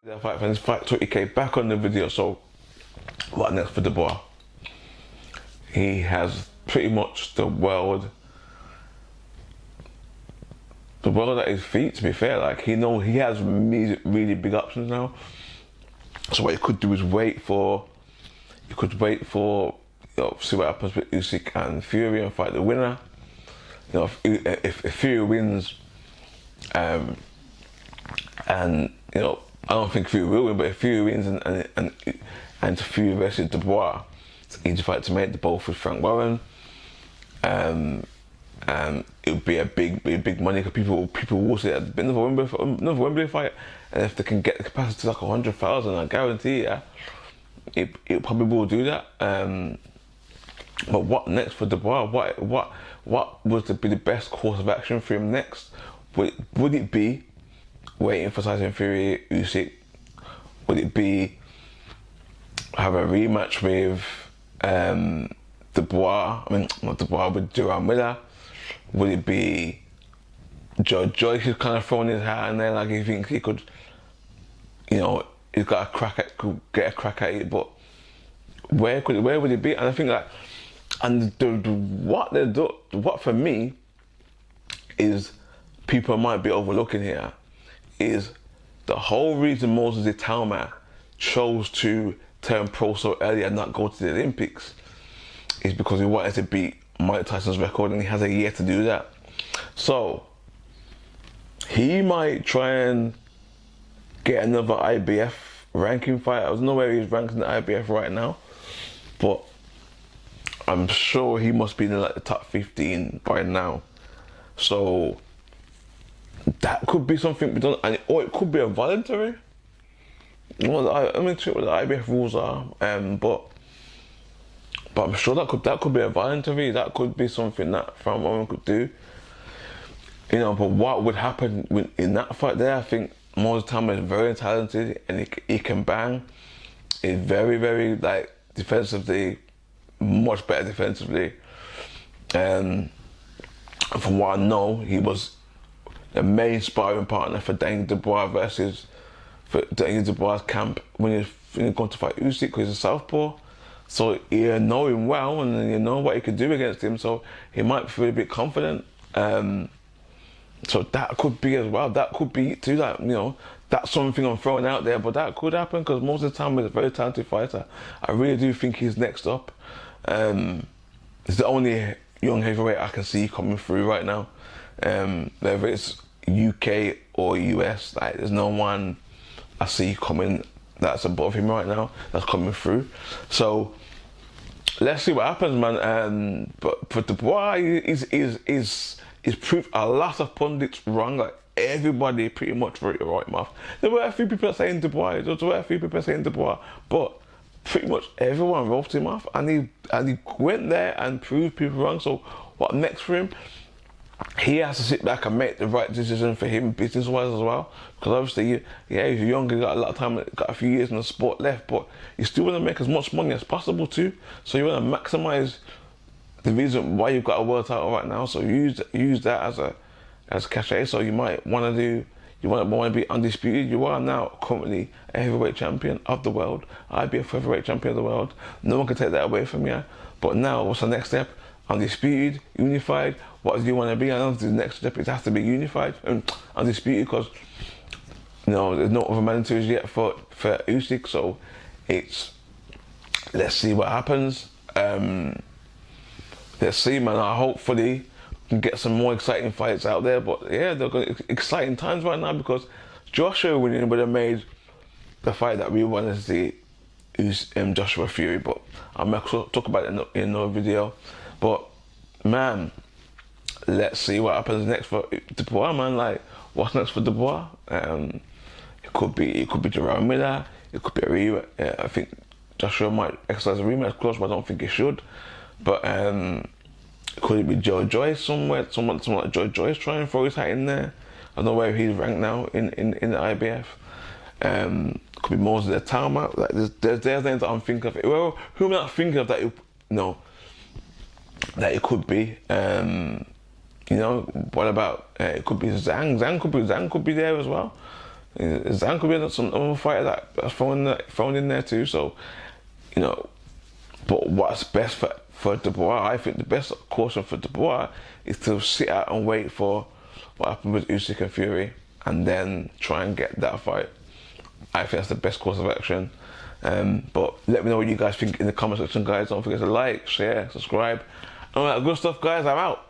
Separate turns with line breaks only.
The fight fans, Fight 20k back on the video. So what next for Dubois? He has pretty much the world at his feet, to be fair. Like, he has really big options now. So what he could do is wait for, see what happens with Usyk and Fury and fight the winner. You know, if Fury wins, and you know, I don't think Fury will win, but if Fury wins and Fury versus Dubois, it's an easy fight to make. The both with Frank Warren. It would be a big money, because people will say that another Wembley fight, and if they can get the capacity to like 100,000, I guarantee it probably will do that. But what next for Dubois? What would be the best course of action for him next? Would it be waiting for Tyson Fury, Usyk? Would it be have a rematch with Dubois? I mean, not Dubois, with Duran Miller. Would it be Joyce is kind of throwing his hat in there, like he thinks he could, you know, he's got could get a crack at it, but where would it be? And I think that, and what for me is people might be overlooking here is the whole reason Moses Itauma chose to turn pro so early and not go to the Olympics is because he wanted to beat Mike Tyson's record, and he has a year to do that. So he might try and get another IBF ranking fight. I don't know where he's ranked in the IBF right now, but I'm sure he must be in like the top 15 by now. So that could be something we done, or it could be a voluntary. Well, I'm not sure what the IBF rules are, but I'm sure that could be a voluntary. That could be something that Frank Warren could do. You know, but what would happen in that fight there? I think Moses Itauma is very talented, and he can bang. He's very, very, like, defensively, much better defensively. And from what I know, he was the main sparring partner for Daniel Dubois camp when he's going to fight Usyk, because he's a southpaw. So you know him well, and you know what he could do against him. So he might feel a bit confident. So that could be as well. That could be too. That, you know, that's something I'm throwing out there, but that could happen, because most of the time he's a very talented fighter. I really do think he's next up. He's the only young heavyweight I can see coming through right now. Whether it's UK or US, like, there's no one I see coming that's above him right now, that's coming through. So let's see what happens, man. But for Dubois, he's proved a lot of pundits wrong. Like, everybody pretty much wrote him off. There were a few people saying Dubois, but pretty much everyone wrote him off, and he went there and proved people wrong. So what next for him? He has to sit back and make the right decision for him, business-wise as well. Because obviously, yeah, he's young, he's got a lot of time, got a few years in the sport left, but you still want to make as much money as possible too. So you want to maximise the reason why you've got a world title right now. So use that as cachet. So you might want to be undisputed. You are now currently a heavyweight champion of the world. IBF heavyweight champion of the world. No one can take that away from you. But now, what's the next step? Undisputed, unified. What do you want to be? I know the next step, it has to be unified and undisputed, because, you know, there's no other mandatories yet for Usyk. So let's see what happens. Let's see, man. Hopefully can get some more exciting fights out there. But yeah, they're exciting times right now, because Joshua winning would have made the fight that we wanted to see is Joshua Fury. But I'm going to talk about it in another video. But man, let's see what happens next for Dubois, man. Like, what's next for Dubois? It could be Duran Miller. It could be a rematch. I think Joshua might exercise a rematch clause, but I don't think he should. But could it be Joe Joyce somewhere? Someone like Joe Joyce trying to throw his hat in there. I don't know where he's ranked now in the IBF. Could be Moses Itauma. Like, there's names that I'm thinking of. Well, who am I not thinking of that? That it could be. You know, what about it could be Zhang? Zhang could be there as well. Zhang could be some other fighter that's thrown in there too. So, you know, but what's best for Dubois? I think the best caution for Dubois is to sit out and wait for what happened with Usyk and Fury, and then try and get that fight. I think that's the best course of action. But let me know what you guys think in the comment section, guys. Don't forget to like, share, subscribe, all that good stuff, guys. I'm out.